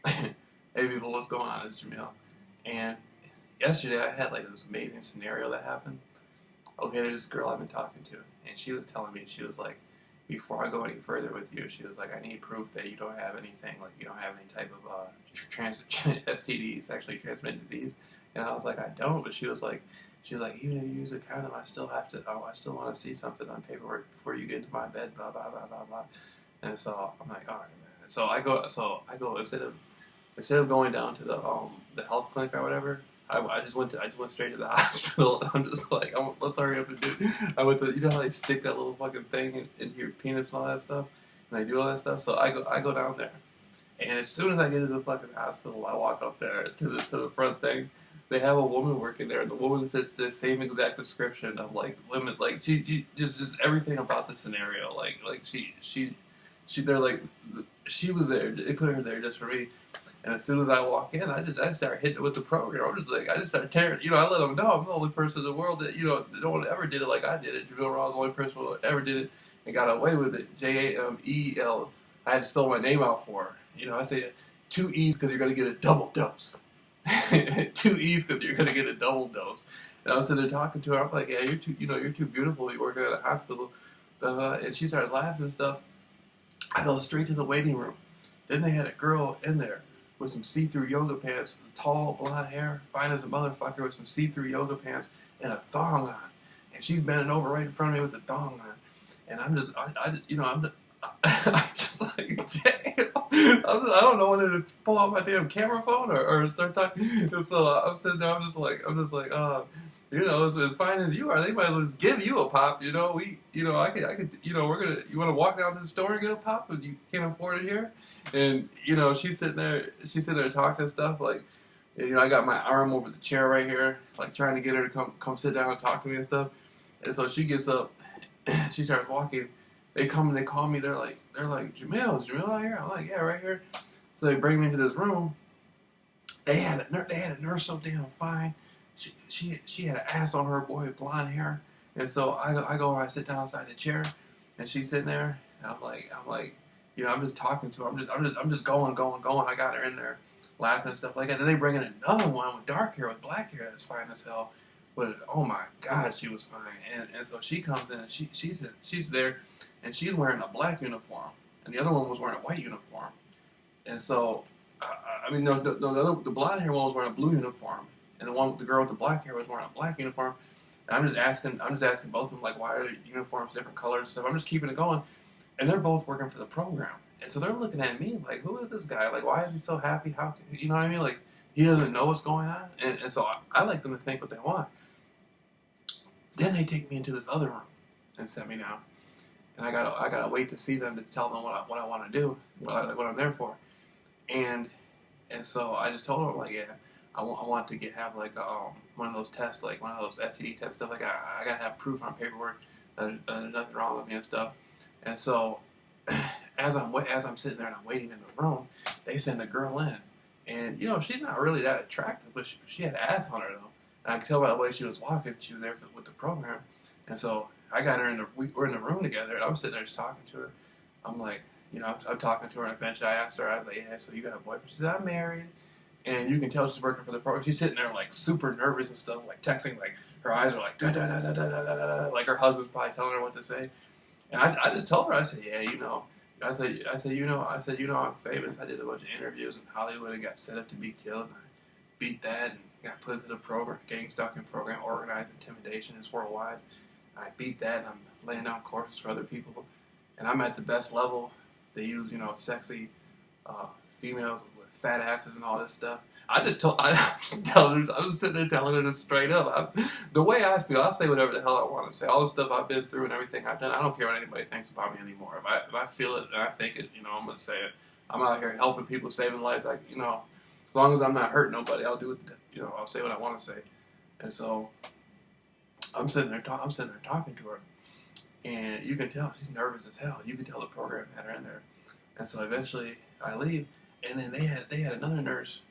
Hey people, what's going on? It's Jameel. And yesterday I had like this amazing scenario that happened. Okay, there's this girl I've been talking to, and she was telling me, she was like, before I go any further with you, she was like, I need proof that you don't have anything, like you don't have any type of STD, sexually transmitted disease. And I was like, I don't. But she was like, even if you use a condom, I still have to. Oh, I still want to see something on paperwork before you get into my bed. Blah blah blah blah blah. And so I'm like, all right, man. So I go instead of going down to the health clinic or whatever, I just went straight to the hospital. I'm just like, let's hurry up and do. I went to, you know how they stick that little fucking thing into your penis and all that stuff, and they do all that stuff. So I go down there, and as soon as I get to the fucking hospital, I walk up there to the front thing. They have a woman working there, and the woman fits the same exact description of like women, like she just everything about the scenario, like she they're like she was there. They put her there just for me. And as soon as I walk in, I start hitting it with the program. I'm just like, I just start tearing. You know, I let them know I'm the only person in the world that, you know, no one ever did it like I did it. JAMEEL RAWLS, the only person who ever did it and got away with it. JAMEEL. I had to spell my name out for her. You know, I say 2 E's because you're going to get a double dose. 2 E's because you're going to get a double dose. And I was sitting there talking to her. I'm like, yeah, you're too beautiful to be working at a hospital. And she starts laughing and stuff. I go straight to the waiting room. Then they had a girl in there with some see-through yoga pants, tall blonde hair, fine as a motherfucker, with some see-through yoga pants and a thong on. And she's bending over right in front of me with the thong on. And I'm just, I'm just like, damn. I don't know whether to pull out my damn camera phone or start talking. And so I'm sitting there, you know, as fine as you are, they might as well just give you a pop. You know, I could, you know, you want to walk down to the store and get a pop, but you can't afford it here. And you know, she's sitting there talking stuff like, you know, I got my arm over the chair right here, like trying to get her to come sit down and talk to me and stuff. And so she gets up, she starts walking. They come and they call me. They're like, Jameel, is Jameel out here? I'm like, yeah, right here. So they bring me into this room. They had a nurse so damn fine. She had an ass on her boy, blonde hair. And so I go and I sit down inside the chair, and she's sitting there. And I'm like, you know, I'm just talking to her. I'm just going. I got her in there, laughing and stuff like that. Then they bring in another one with dark hair, with black hair, that's fine as hell. But oh my God, she was fine. And so she comes in and she's there, and she's wearing a black uniform, and the other one was wearing a white uniform. And so, I mean, no, the blonde hair one was wearing a blue uniform, and the girl with the black hair was wearing a black uniform. And I'm just asking both of them, like, why are the uniforms different colors and stuff? I'm just keeping it going, and they're both working for the program, and so they're looking at me like, who is this guy? Like, why is he so happy? How can, you know what I mean? Like, he doesn't know what's going on, and so I like them to think what they want. Then they take me into this other room and set me down, and I gotta wait to see them to tell them what I want to do, what I'm there for. And so I just told him, like, yeah, I want to have like one of those tests, like one of those STD test stuff. Like I gotta have proof on paperwork that there's nothing wrong with me and stuff. And so as I'm sitting there and I'm waiting in the room, they send a girl in, and you know, she's not really that attractive, but she had ass on her though, and I could tell by the way she was walking, she was there with the program. And so I got her we're in the room together, and I'm sitting there just talking to her. I'm like, you know, I'm talking to her, and eventually I asked her, I was like, yeah, so you got a boyfriend? She said, I'm married. And you can tell she's working for the program. She's sitting there, like, super nervous and stuff, like, texting, like, her eyes are like, da da da da da da da da, like her husband's probably telling her what to say. And I just told her, I said, yeah, you know, you know, I'm famous. I did a bunch of interviews in Hollywood and got set up to be killed. And I beat that and got put into the program, gang stalking program, organized intimidation is worldwide. I beat that, and I'm laying down courses for other people. And I'm at the best level. They use, you know, sexy females with fat asses and all this stuff. I'm just sitting there telling her this straight up. The way I feel, I'll say whatever the hell I want to say. All the stuff I've been through and everything I've done, I don't care what anybody thinks about me anymore. If I feel it and I think it, you know, I'm going to say it. I'm out here helping people, saving lives. Like, you know, as long as I'm not hurting nobody, I'll do it. You know, I'll say what I want to say. And so I'm sitting there talking to her. And you can tell she's nervous as hell. You can tell the program had her in there. And so eventually I leave, and then they had another nurse.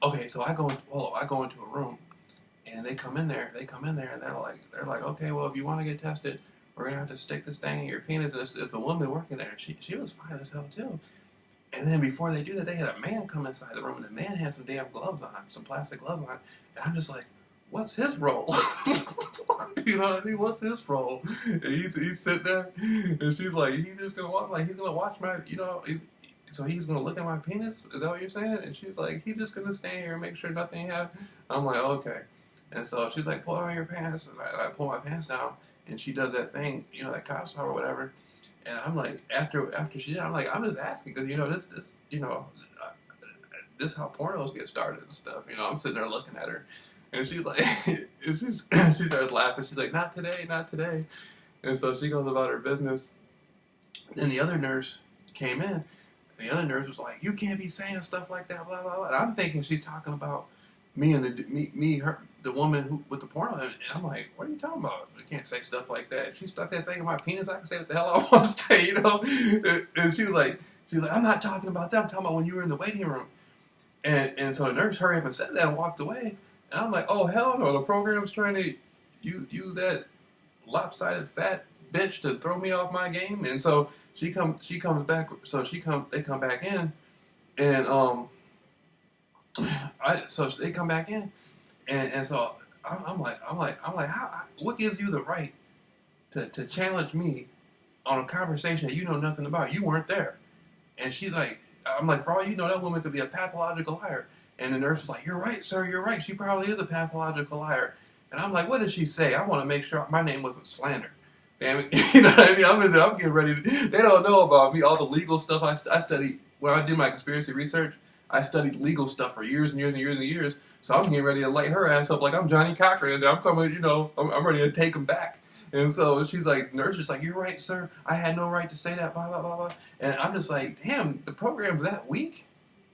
Okay, so I go into a room, and they come in there, and they're like, okay, well, if you want to get tested, we're gonna have to stick this thing in your penis. And it's the woman working there. She was fine as hell too. And then before they do that, they had a man come inside the room, and the man had some damn gloves on, some plastic gloves on. And I'm just like, what's his role? You know what I mean? What's his role? And he's sitting there, and she's like, he's just gonna watch, like, he's gonna watch my, you know, so he's gonna look at my penis? Is that what you're saying? And she's like, he's just gonna stand here and make sure nothing happens. I'm like, okay. And so she's like, pull down your pants, and I pull my pants down, and she does that thing, you know, that cop star or whatever. And I'm like, after she did, I'm like, I'm just asking because, you know, this, you know, this is how pornos get started and stuff. You know, I'm sitting there looking at her, and she's like, she starts laughing. She's like, not today, not today. And so she goes about her business. Then the other nurse came in, and the other nurse was like, you can't be saying stuff like that, blah blah blah. And I'm thinking she's talking about me and the woman who with the porno, and I'm like, what are you talking about? I can't say stuff like that. If she stuck that thing in my penis, I can say what the hell I want to say, you know. And she's like, I'm not talking about that. I'm talking about when you were in the waiting room. And so the nurse hurried up and said that and walked away. And I'm like, oh hell no, the program's trying to use that lopsided fat bitch to throw me off my game. And so she comes back. So they come back in, and so they come back in. And so I'm like, how, what gives you the right to challenge me on a conversation that you know nothing about? You weren't there. And she's like, I'm like, for all you know, that woman could be a pathological liar. And the nurse was like, you're right, sir, you're right. She probably is a pathological liar. And I'm like, what did she say? I want to make sure my name wasn't slandered. Damn it. You know what I mean? I'm getting ready to, they don't know about me, all the legal stuff I studied. When I did my conspiracy research, I studied legal stuff for years and years and years and years. So I'm getting ready to light her ass up like I'm Johnny Cochran, and I'm coming, you know, I'm ready to take him back. And so she's like, nurse is like, you're right, sir. I had no right to say that, blah, blah, blah, blah. And I'm just like, damn, the program's that weak?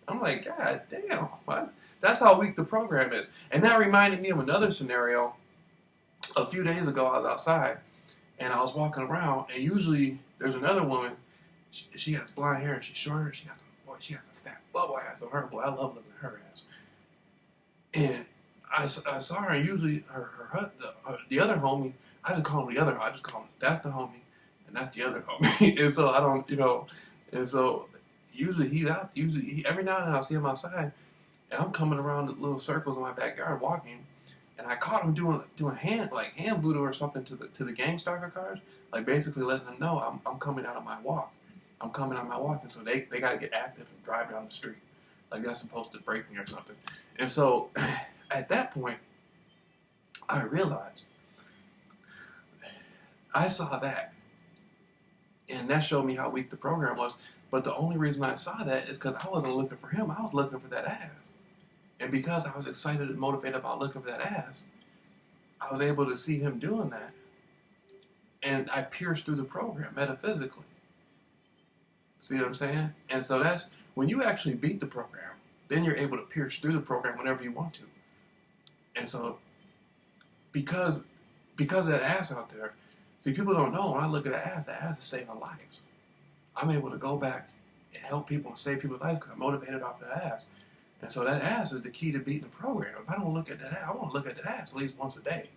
I'm like, God damn, what? That's how weak the program is. And that reminded me of another scenario. A few days ago, I was outside, and I was walking around, and usually there's another woman. She has blonde hair, and she's shorter. She has a fat bubble ass on her. Boy, I love looking at her ass. And I saw her, and usually the other homie, I just call him the other. I just call him, that's the homie, and that's the other homie. And so I don't, you know, and so usually he's out. Every now and then I'll see him outside, and I'm coming around the little circles in my backyard walking, and I caught him doing hand voodoo or something to the gang stalker cars, like basically letting them know I'm coming out of my walk. I'm coming out of my walk, and so they got to get active and drive down the street, like that's supposed to break me or something. And so at that point, I realized. I saw that, and that showed me how weak the program was. But the only reason I saw that is because I wasn't looking for him. I was looking for that ass. And because I was excited and motivated about looking for that ass, I was able to see him doing that. And I pierced through the program metaphysically. See what I'm saying? And so that's, when you actually beat the program, then you're able to pierce through the program whenever you want to. And so, because that ass out there, see, people don't know, when I look at the ass is saving lives. I'm able to go back and help people and save people's lives because I'm motivated off that ass. And so that ass is the key to beating the program. If I don't look at that ass, I want to look at that ass at least once a day.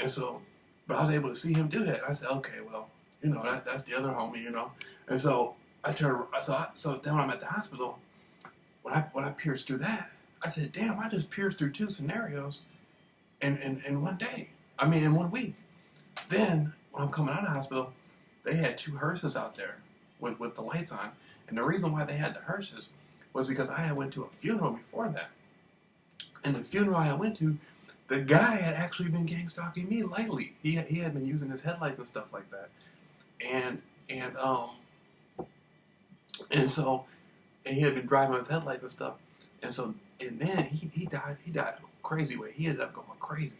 And so, but I was able to see him do that. And I said, okay, well, you know, that's the other homie, you know. And so I turned, so then when I'm at the hospital, when I pierced through that, I said, damn, I just pierced through 2 scenarios in one day. I mean, in 1 week. Then, when I'm coming out of the hospital, they had 2 hearses out there with the lights on. And the reason why they had the hearses was because I had went to a funeral before that. And the funeral I went to, the guy had actually been gang stalking me lightly. He had been using his headlights and stuff like that. And so he had been driving his headlights and stuff. And then he died a crazy way. He ended up going crazy.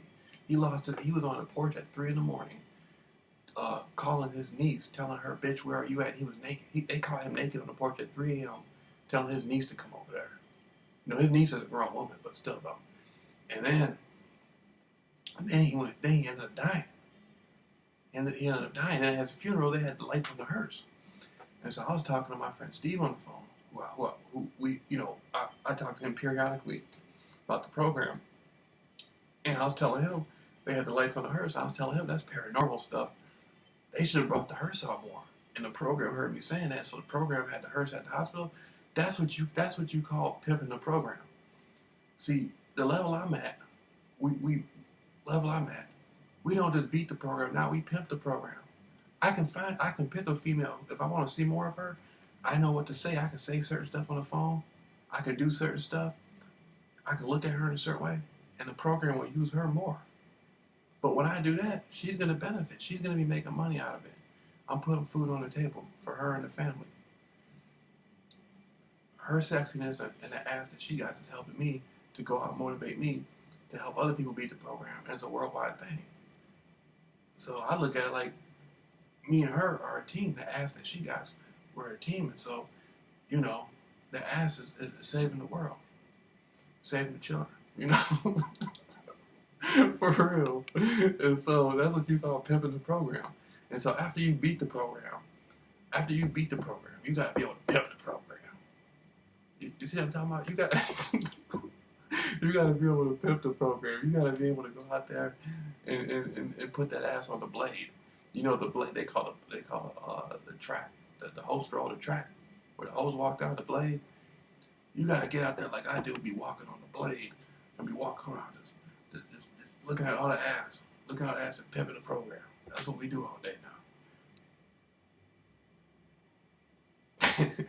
He lost it. He was on the porch at 3 in the morning, calling his niece, telling her, bitch, where are you at? And he was naked. They caught him naked on the porch at 3 a.m., telling his niece to come over there. You know, his niece is a grown woman, but still though. And then he ended up dying. And he ended up dying. And at his funeral, they had the lights on the hearse. And so I was talking to my friend Steve on the phone. I talk to him periodically about the program. And I was telling him, they had the lights on the hearse. I was telling him, that's paranormal stuff. They should have brought the hearse out more. And the program heard me saying that, so the program had the hearse at the hospital. That's what you call pimping the program. See, the level I'm at, we level I'm at, we don't just beat the program. Now we pimp the program. I can pick a female if I want to see more of her. I know what to say. I can say certain stuff on the phone. I can do certain stuff. I can look at her in a certain way, and the program will use her more. But when I do that, she's going to benefit. She's going to be making money out of it. I'm putting food on the table for her and the family. Her sexiness and the ass that she got is helping me to go out and motivate me to help other people beat the program. And it's a worldwide thing. So I look at it like me and her are a team. The ass that she got, we're a team. And so, you know, the ass is saving the world, saving the children, you know. For real. And so that's what you call pimping the program. And so after you beat the program, you got to be able to pimp the program. You see what I'm talking about? You got to be able to pimp the program. You got to be able to go out there and put that ass on the blade. You know the blade they call the track, the holster on the track where the hose walk down the blade. You got to get out there like I do, be walking on the blade and be walking around just looking at all the ass, and pimping the program. That's what we do all day now.